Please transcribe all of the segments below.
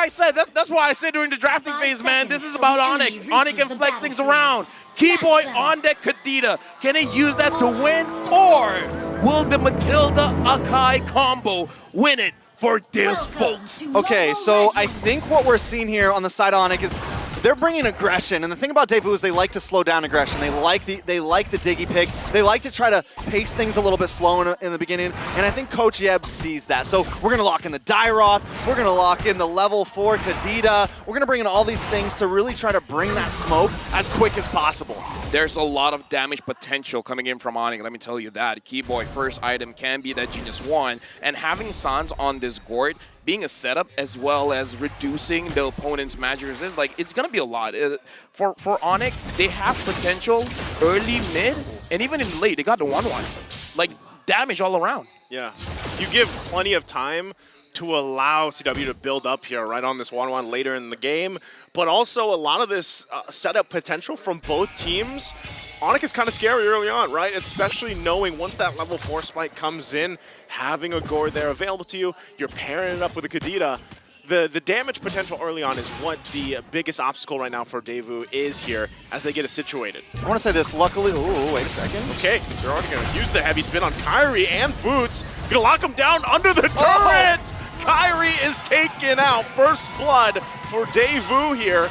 I said. That's why I said during the drafting phase, man. This is about Onic. Onic can flex things around. Keyboy on deck Kadita. Can he use that to win? Or will the Matilda Akai combo win it for deausvalut? Okay, so I think what we're seeing here on the side of Onic is they're bringing aggression, and the thing about Devu is they like to slow down aggression. They like the diggy pick. They like to try to pace things a little bit slow in the beginning, and I think Coach Yeb sees that. So we're gonna lock in the Dairoth, we're gonna lock in the level 4 Kadita. We're gonna bring in all these things to really try to bring that smoke as quick as possible. There's a lot of damage potential coming in from Onic, let me tell you that. Keyboy first item can be that Genius 1, and having Sans on this gourd being a setup as well as reducing the opponent's magic resist, like, it's gonna be a lot. For Onic, they have potential early, mid, and even in late, they got the 1-1. Like, damage all around. Yeah, you give plenty of time to allow CW to build up here right on this 1-1 later in the game, but also a lot of this setup potential from both teams. Onic is kind of scary early on, right? Especially knowing once that level 4 spike comes in, having a Gourd there available to you, you're pairing it up with a Kadita. The damage potential early on is what the biggest obstacle right now for Devu is here as they get it situated. I want to say this, luckily, ooh, wait a second. Okay, they're already going to use the heavy spin on Kyrie and Boots. Going to lock him down under the turret! Kyrie is taken out. First blood for Devu here.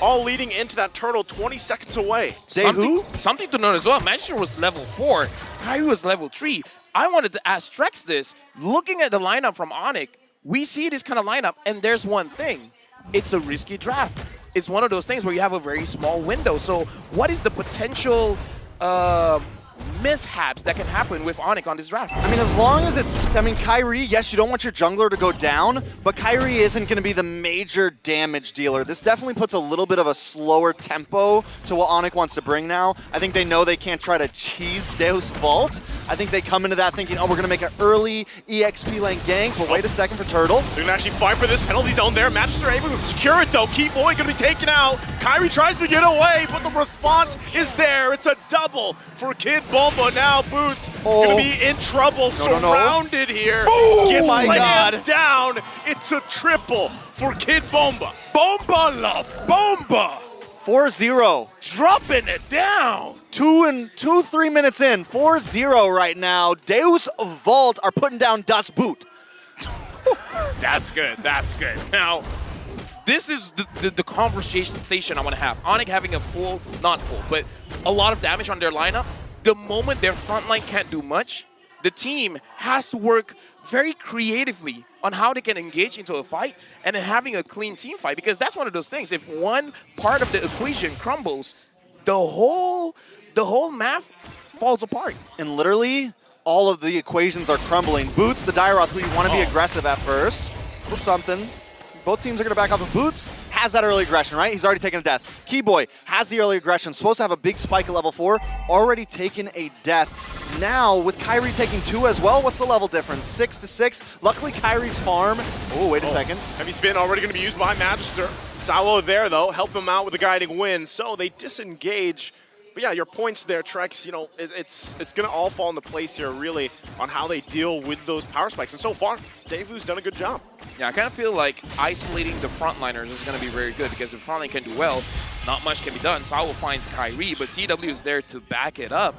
All leading into that turtle 20 seconds away. Something to note as well, Magister was level 4, Kyrie was level 3. I wanted to ask Trex this. Looking at the lineup from Onic, we see this kind of lineup, and there's one thing. It's a risky draft. It's one of those things where you have a very small window. So what is the potential mishaps that can happen with Onic on this draft? I mean, as long as it's, I mean, Kyrie, yes, you don't want your jungler to go down, but Kyrie isn't going to be the major damage dealer. This definitely puts a little bit of a slower tempo to what Onic wants to bring now. I think they know they can't try to cheese deausvalut. I think they come into that thinking, oh, we're going to make an early EXP lane gank, but wait a second for Turtle. They're going to actually fight for this penalty zone there. Magister able to secure it, though. Keyboy going to be taken out. Kyrie tries to get away, but the response is there. It's a double for Kid Bomba. Now Boots going to be in trouble, surrounded here. Gets slammed down. It's a triple for Kid Bomba. Bomba la bomba! 4-0. Dropping it down. 3 minutes in. 4-0 right now. deausvalut are putting down deausvalut. That's good. That's good. Now, this is the conversation I want to have. Onic having a full, not full, but a lot of damage on their lineup. The moment their front line can't do much, the team has to work very creatively on how they can engage into a fight and then having a clean team fight, because that's one of those things. If one part of the equation crumbles, the whole map falls apart. And literally, all of the equations are crumbling. Boots, the Dairoth, who you want to be aggressive at first. Little something. Both teams are going to back off of Boots. Has that early aggression, right? He's already taken a death. Keyboy has the early aggression. Supposed to have a big spike at level 4. Already taken a death. Now, with Kyrie taking 2 as well, what's the level difference? 6 to 6. Luckily, Kyrie's farm. Oh, wait a second. Heavy spin already going to be used by Magister. Sawo there, though, help him out with the guiding wind. So they disengage. But yeah, your points there, Trex, you know, it's going to all fall into place here, really, on how they deal with those power spikes. And so far, Devu's done a good job. Yeah, I kind of feel like isolating the frontliners is going to be very good, because if frontline can do well, not much can be done. Sawo finds Kyrie, but CW is there to back it up.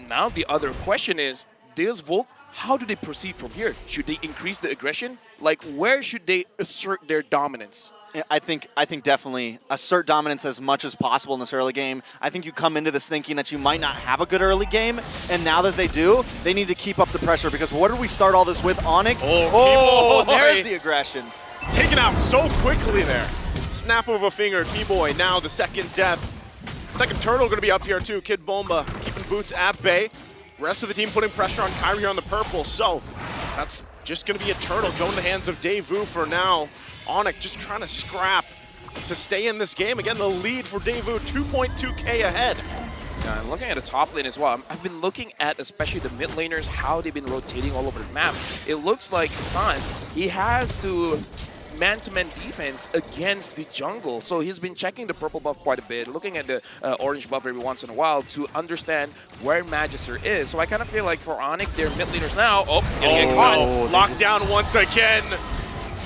Now the other question is, deausvalut, how do they proceed from here? Should they increase the aggression? Like, where should they assert their dominance? I think definitely assert dominance as much as possible in this early game. I think you come into this thinking that you might not have a good early game, and now that they do, they need to keep up the pressure, because what did we start all this with? Onic? Oh, there's the aggression. Taken out so quickly there. Snap of a finger, Keyboy, now the second death. Second turtle going to be up here too. Kid Bomba keeping Boots at bay. Rest of the team putting pressure on Kyrie on the purple, so that's just going to be a turtle going to the hands of Devu for now. Onic just trying to scrap to stay in this game. Again, the lead for Devu, 2.2K ahead. Yeah, I'm looking at the top lane as well. I've been looking at especially the mid laners, how they've been rotating all over the map. It looks like Sans, he has to man-to-man defense against the jungle. So he's been checking the purple buff quite a bit, looking at the orange buff every once in a while to understand where Magister is. So I kind of feel like for Onic, they're mid laners now. Oh, getting caught. No. Locked down once again.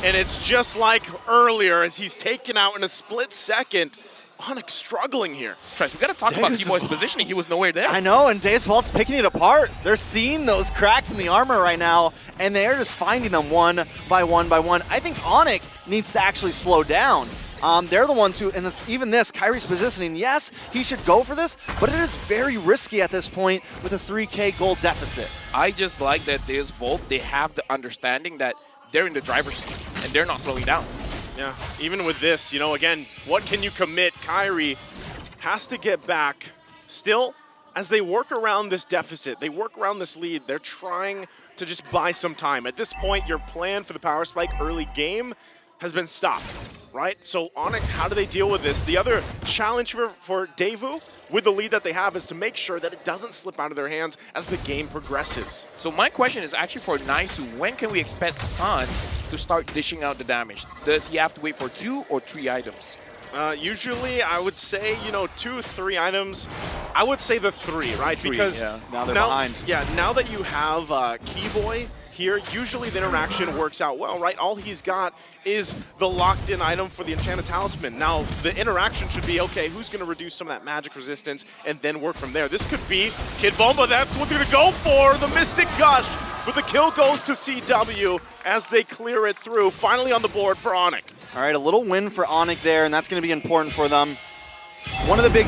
And it's just like earlier as he's taken out in a split second. Onic struggling here. Trash, we gotta talk about Keyboy's positioning. He was nowhere there. I know, and deausvalut's picking it apart. They're seeing those cracks in the armor right now, and they're just finding them one by one by one. I think Onic needs to actually slow down. They're the ones who, and even this, Kyrie's positioning, yes, he should go for this, but it is very risky at this point with a 3K gold deficit. I just like that deausvalut, they have the understanding that they're in the driver's seat, and they're not slowing down. Yeah, even with this, you know, again, what can you commit? Kyrie has to get back. Still, as they work around this deficit, they work around this lead, they're trying to just buy some time. At this point, your plan for the power spike early game has been stopped, right? So Onic, how do they deal with this? The other challenge for Devu with the lead that they have is to make sure that it doesn't slip out of their hands as the game progresses. So my question is actually for Naisu, when can we expect Sans to start dishing out the damage? Does he have to wait for 2 or 3 items? Usually, I would say, you know, 2, 3 items. I would say the 3, right? 3, because yeah. Now they're behind. Yeah, now that you have Keyboy here, usually the interaction works out well, right? All he's got is the locked-in item for the Enchanted Talisman. Now, the interaction should be, okay, who's going to reduce some of that magic resistance and then work from there? This could be Kid Bomba. That's what they're going to go for. The Mystic Gush. But the kill goes to CW as they clear it through. Finally on the board for Onic. All right, a little win for Onic there, and that's going to be important for them. One of the big,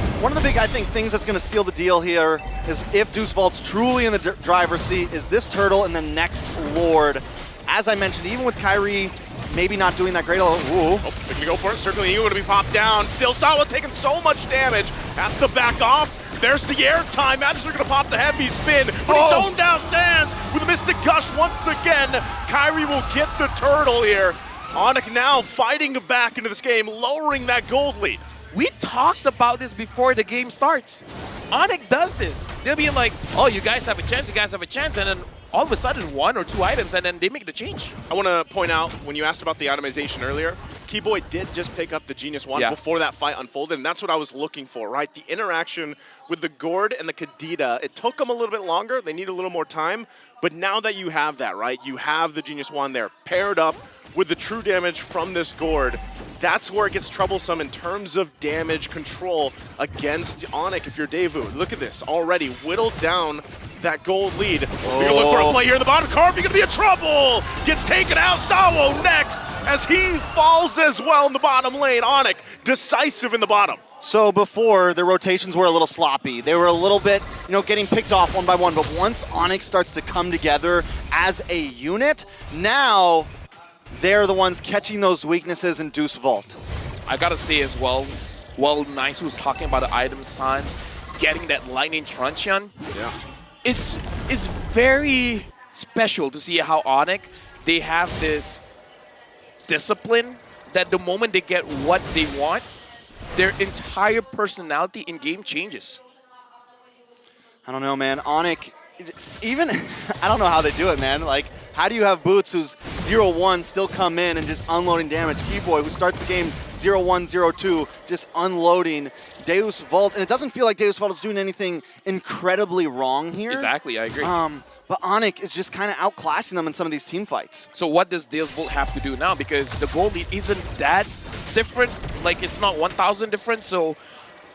I think, things that's going to seal the deal here is if deausvalut's truly in the driver's seat, is this turtle and the next Lord. As I mentioned, even with Kyrie maybe not doing that great. Oh, they're going to go for it. Circling Eagle going to be popped down. Still, Sawa taking so much damage. Has to back off. There's the airtime. Magister going to pop the heavy spin. But he's zoned down Sands with a Mystic Gush once again. Kyrie will get the turtle here. Onic now fighting back into this game, lowering that gold lead. We talked about this before the game starts. Onic does this. They'll be like, oh, you guys have a chance, you guys have a chance, and then all of a sudden 1 or 2 items, and then they make the change. I want to point out, when you asked about the itemization earlier, Keyboy did just pick up the Genius Wand before that fight unfolded, and that's what I was looking for, right? The interaction with the Gourd and the Kadita, it took them a little bit longer. They need a little more time, but now that you have that, right, you have the Genius Wand there paired up with the true damage from this Gourd. That's where it gets troublesome in terms of damage control against Onic if you're Devu. Look at this, already whittled down that gold lead. You're gonna look for a play here in the bottom. Carvey gonna be in trouble! Gets taken out, Sawo next as he falls as well in the bottom lane. Onic decisive in the bottom. So before, the rotations were a little sloppy. They were a little bit, you know, getting picked off one by one, but once Onic starts to come together as a unit, now they're the ones catching those weaknesses in deausvalut. I gotta say as well, while Nice was talking about the item signs, getting that lightning truncheon, it's very special to see how Onic, they have this discipline that the moment they get what they want, their entire personality in game changes. I don't know, man. Onic, even, I don't know how they do it, man. Like, how do you have Boots, who's 0-1, still come in and just unloading damage? Keyboy, who starts the game 0-1, 0-2, just unloading deausvalut. And it doesn't feel like deausvalut is doing anything incredibly wrong here. Exactly, I agree. But Onic is just kind of outclassing them in some of these team fights. So what does deausvalut have to do now? Because the goal lead isn't that different. Like, it's not 1,000 different. So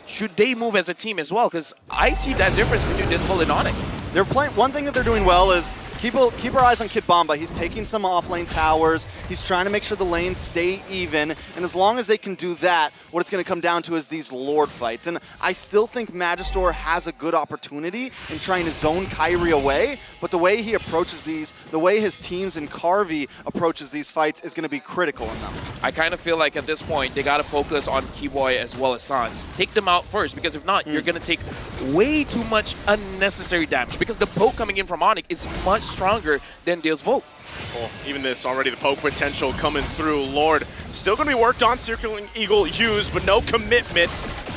should they move as a team as well? Because I see that difference between deausvalut and Onic. They're playing. One thing that they're doing well is keep our eyes on Kid Bomba. He's taking some off-lane towers. He's trying to make sure the lanes stay even. And as long as they can do that, what it's going to come down to is these Lord fights. And I still think Magister has a good opportunity in trying to zone Kyrie away. But the way he approaches these, the way his teams and Carvey approaches these fights is going to be critical in them. I kind of feel like at this point, they got to focus on Keyboy as well as Sans. Take them out first, because if not, you're going to take way too much unnecessary damage. Because the poke coming in from Onic is much stronger than deausvalut. Well, even this, already the poke potential coming through. Lord still going to be worked on. Circling Eagle used, but no commitment.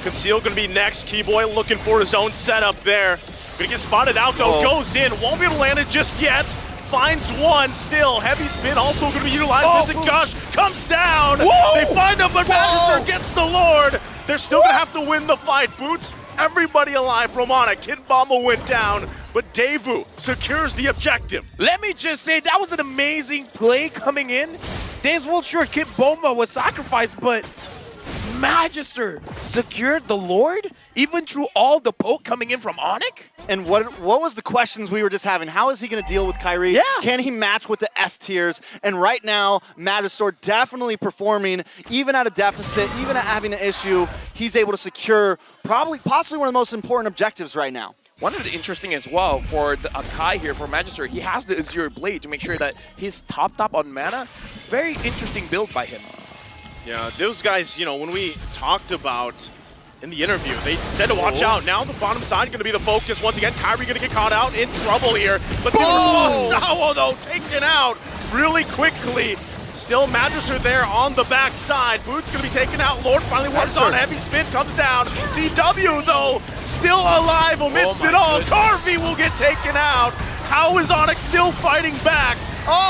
Conceal going to be next. Keyboy looking for his own setup there. Going to get spotted out though. Goes in. Won't be able to land it just yet. Finds one still. Heavy spin also going to be utilized. Mystic Gush comes down. They find him, but Magister gets the Lord. They're still going to have to win the fight. Boots, everybody alive from Onic. Kid Bomba went down, but Devu secures the objective. Let me just say, that was an amazing play coming in. deausvalut, sure, Kid Bomba was sacrificed, but Magister secured the Lord, even through all the poke coming in from Onic? And what was the questions we were just having? How is he going to deal with Kyrie? Yeah. Can he match with the S tiers? And right now, Magister definitely performing, even at a deficit, even at having an issue, he's able to secure possibly one of the most important objectives right now. One of the interesting as well for the Akai here, for Magister, he has the Azure Blade to make sure that he's top on mana. Very interesting build by him. Yeah, those guys, you know, when we talked about in the interview, they said to watch out. Now the bottom side going to be the focus. Once again, Kyrie going to get caught out, in trouble here. Let's see the response. Sawo, though, taken out really quickly. Still Magister there on the back side. Boots going to be taken out. Lord finally works on. Heavy spin comes down. CW, though, still alive amidst it all. Carvey will get taken out. How is Onic still fighting back?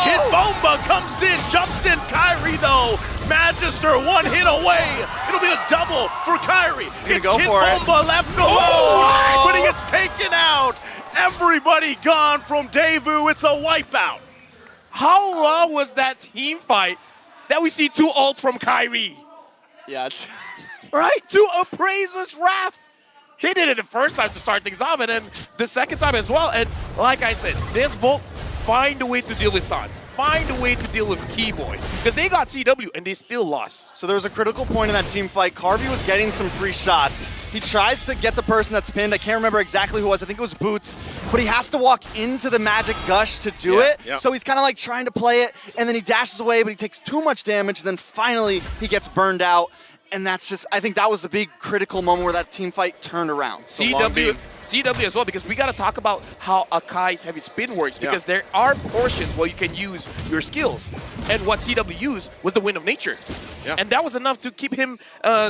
Kid Bomba comes in, jumps in. Kyrie, though, Magister one hit away. It'll be a double for Kyrie. It's Kid Bomba left alone, but he gets taken out. Everybody gone from Devu. It's a wipeout. How long was that team fight that we see 2 ults from Kyrie? Yeah. Right? 2 Appraiser's Wrath. He did it the first time to start things off, and then the second time as well. And like I said, deausvalut, find a way to deal with Sans. Find a way to deal with Keyboy. Because they got CW and they still lost. So there was a critical point in that team fight. Carvey was getting some free shots. He tries to get the person that's pinned. I can't remember exactly who it was. I think it was Boots. But he has to walk into the magic gush to do it. Yeah. So he's kind of like trying to play it, and then he dashes away, but he takes too much damage. And then finally, he gets burned out. And that's just, I think that was the big critical moment where that team fight turned around. CW as well, because we got to talk about how Akai's heavy spin works, because there are portions where you can use your skills. And what CW used was the Wind of Nature. Yeah. And that was enough to keep him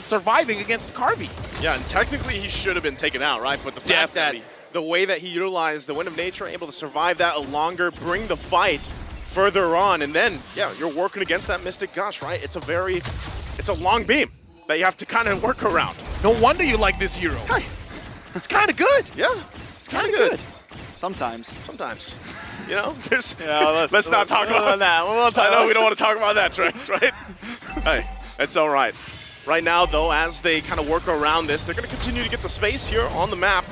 surviving against Carvey. Yeah, and technically he should have been taken out, right? But the fact that the way that he utilized the Wind of Nature, able to survive that longer, bring the fight further on, and then, yeah, you're working against that Mystic Gush, right? It's a long beam that you have to kind of work around. No wonder you like this hero. Hey. It's kind of good. Yeah, it's kind of good. Sometimes. You know, there's. Yeah, let's not talk about that. I know we don't want to talk about that, Trace, right? Hey, it's all right. Right now, though, as they kind of work around this, they're going to continue to get the space here on the map.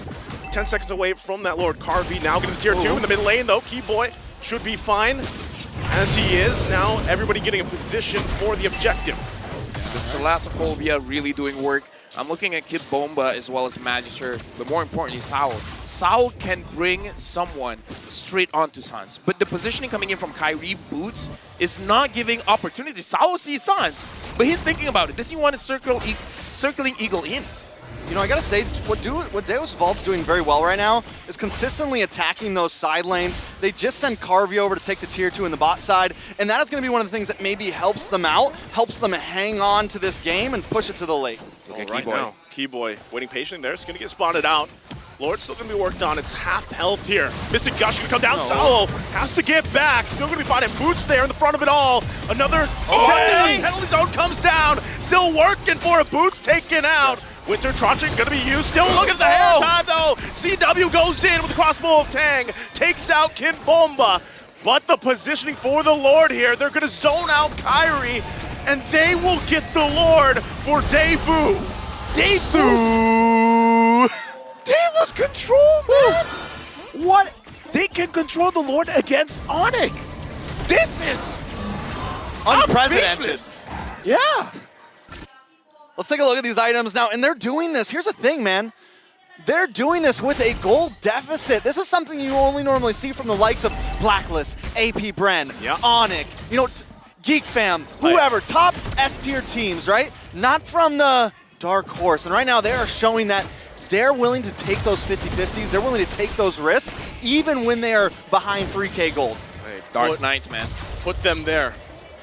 10 seconds away from that Lord Carvey. Now getting tier 2 in the mid lane, though. Keyboy should be fine, as he is. Now everybody getting a position for the objective. Thalassophobia really doing work. I'm looking at Kid Bomba as well as Magister, but more importantly, Saul. Saul can bring someone straight onto Sans, but the positioning coming in from Kyrie Boots is not giving opportunity. Saul sees Sans, but he's thinking about it. Does he want to circling Eagle in? You know, I gotta say, what deausvalut's doing very well right now is consistently attacking those side lanes. They just sent Carvey over to take the tier 2 in the bot side, and that is gonna be one of the things that maybe helps them out, helps them hang on to this game and push it to the late. Okay, right now, Keyboy waiting patiently there. It's gonna get spotted out. Lord's still gonna be worked on. It's half health here. Mystic Gush gonna come down. Saul has to get back. Still gonna be finding Boots there in the front of it all. Another penalty zone comes down. Still working for it. Boots taken out. Winter Trotching gonna be used. Still looking at the hair time though. CW goes in with the crossbow of Tang. Takes out Kid Bomba. But the positioning for the Lord here, they're gonna zone out Kyrie, and they will get the Lord for Devu. Devu's control, man! What? They can control the Lord against Onic. This is unprecedented. Yeah. Let's take a look at these items now, and they're doing this. Here's the thing, man. They're doing this with a gold deficit. This is something you only normally see from the likes of Blacklist, AP Bren, Onic, you know, Geek Fam, whoever, top S-tier teams, right? Not from the Dark Horse. And right now they are showing that they're willing to take those 50-50s. They're willing to take those risks, even when they are behind 3K gold. Hey, Dark Knights, man. Put them there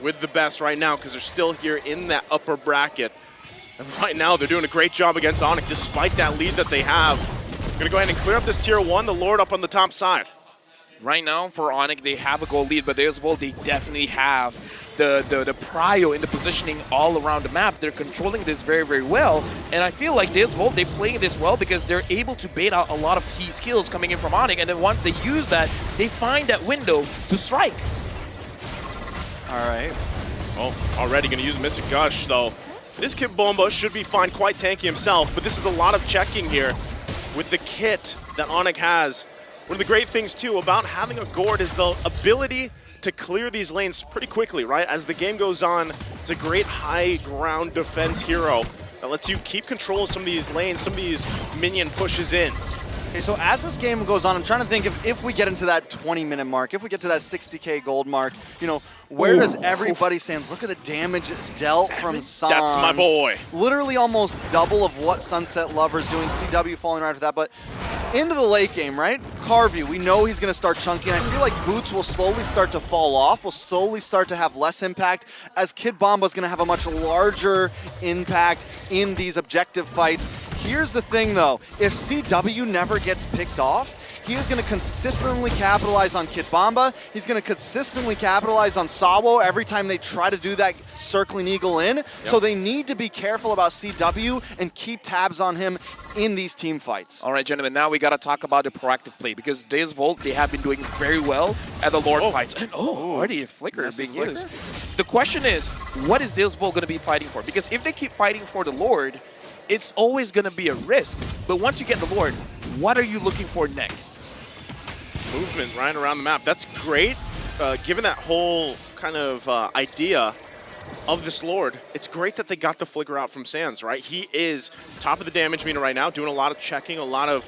with the best right now, because they're still here in that upper bracket. And right now, they're doing a great job against Onic, despite that lead that they have. Gonna go ahead and clear up this tier 1, the Lord up on the top side. Right now, for Onic, they have a gold lead, but deausvalut, they definitely have the prio in the positioning all around the map. They're controlling this very, very well, and I feel like deausvalut, they're playing this well because they're able to bait out a lot of key skills coming in from Onic, and then once they use that, they find that window to strike. All right. Oh, already going to use Mystic Gush, though. This Kid Bomba should be fine, quite tanky himself, but this is a lot of checking here with the kit that Onic has. One of the great things, too, about having a Gourd is the ability to clear these lanes pretty quickly, right? As the game goes on, it's a great high ground defense hero that lets you keep control of some of these lanes, some of these minion pushes in. Okay, so as this game goes on, I'm trying to think if we get into that 20-minute mark, if we get to that 60K gold mark, you know, where does everybody stand? Look at the damage dealt from Sans. That's my boy. Literally almost double of what Sunset Lover's doing. CW falling right after that, but into the late game, right? Carvey, we know he's going to start chunking. I feel like Boots will slowly start to fall off, will slowly start to have less impact, as Kid Bomba's going to have a much larger impact in these objective fights. Here's the thing, though. If CW never gets picked off, he is going to consistently capitalize on Kid Bomba. He's going to consistently capitalize on Sawo every time they try to do that circling eagle in. Yep. So they need to be careful about CW and keep tabs on him in these team fights. All right, gentlemen, now we got to talk about the proactive play, because deausvalut, they have been doing very well at the Lord fights. And already a flicker being used. The question is, what is deausvalut going to be fighting for? Because if they keep fighting for the Lord, it's always going to be a risk. But once you get the Lord, what are you looking for next? Movement right around the map. That's great. Given that whole kind of idea of this Lord, it's great that they got the flicker out from Sans, right? He is top of the damage meter right now, doing a lot of checking, a lot of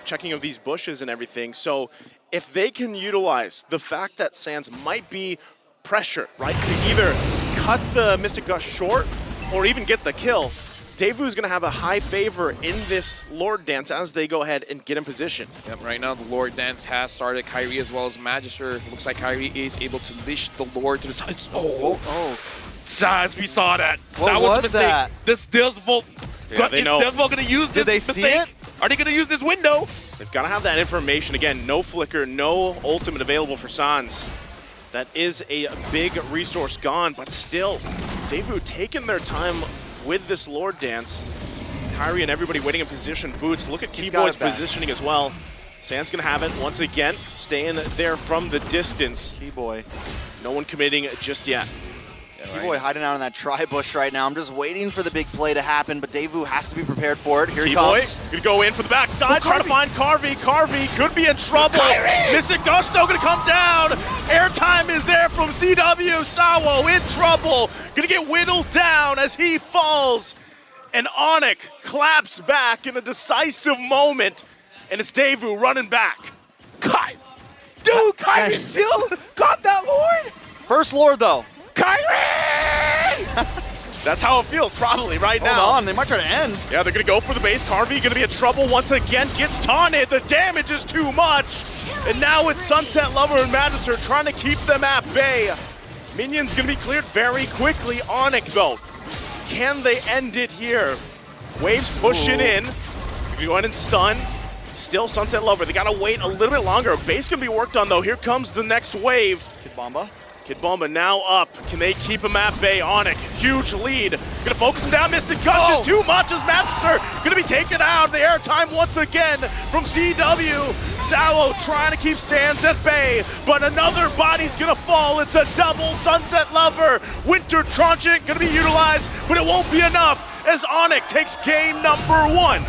checking of these bushes and everything. So if they can utilize the fact that Sans might be pressure, right, to either cut the Mystic Gush short or even get the kill, Devu is going to have a high favor in this Lord Dance as they go ahead and get in position. Yep, right now the Lord Dance has started. Kyrie as well as Magister. Looks like Kyrie is able to leash the Lord to the side. Sans, we saw that. What was a mistake. That? This deausvalut. Yeah, they know. Is deausvalut going to use this mistake? Did they see it? Are they going to use this window? They've got to have that information. Again, no flicker, no ultimate available for Sans. That is a big resource gone, but still, Devu taking their time with this Lord Dance. Kyrie and everybody waiting in position. Boots, look at Keyboy's positioning as well. Sans gonna have it once again, staying there from the distance. Keyboy. No one committing just yet. Keyboy hiding out in that tri-bush right now. I'm just waiting for the big play to happen, but Devu has to be prepared for it. Here he comes. Gonna go in for the backside, trying to find Carvey. Carvey could be in trouble. Mystic Gush though gonna come down. Airtime is there from CW. Sawo in trouble. Gonna get whittled down as he falls. And Onic claps back in a decisive moment. And it's Devu running back. Dude, Kyrie still got that Lord. First Lord though. Kyrie! That's how it feels probably right now. Hold on, they might try to end. Yeah, they're gonna go for the base. Carvey gonna be in trouble once again. Gets taunted. The damage is too much. And now it's Sunset Lover and Magister trying to keep them at bay. Minions gonna be cleared very quickly. Onic though, can they end it here? Waves pushing in. Gonna go ahead and stun. Still Sunset Lover. They gotta wait a little bit longer. Base can be worked on though. Here comes the next wave. Kid Bomba. Kid Bomba now up. Can they keep him at bay? Onic, huge lead. Gonna focus him down. Mystic Gush is too much as Magister gonna be taken out. The airtime once again from CW. Sawo trying to keep Sans at bay, but another body's gonna fall. It's a double Sunset Lover. Winter Tranchant gonna be utilized, but it won't be enough as Onic takes game number 1.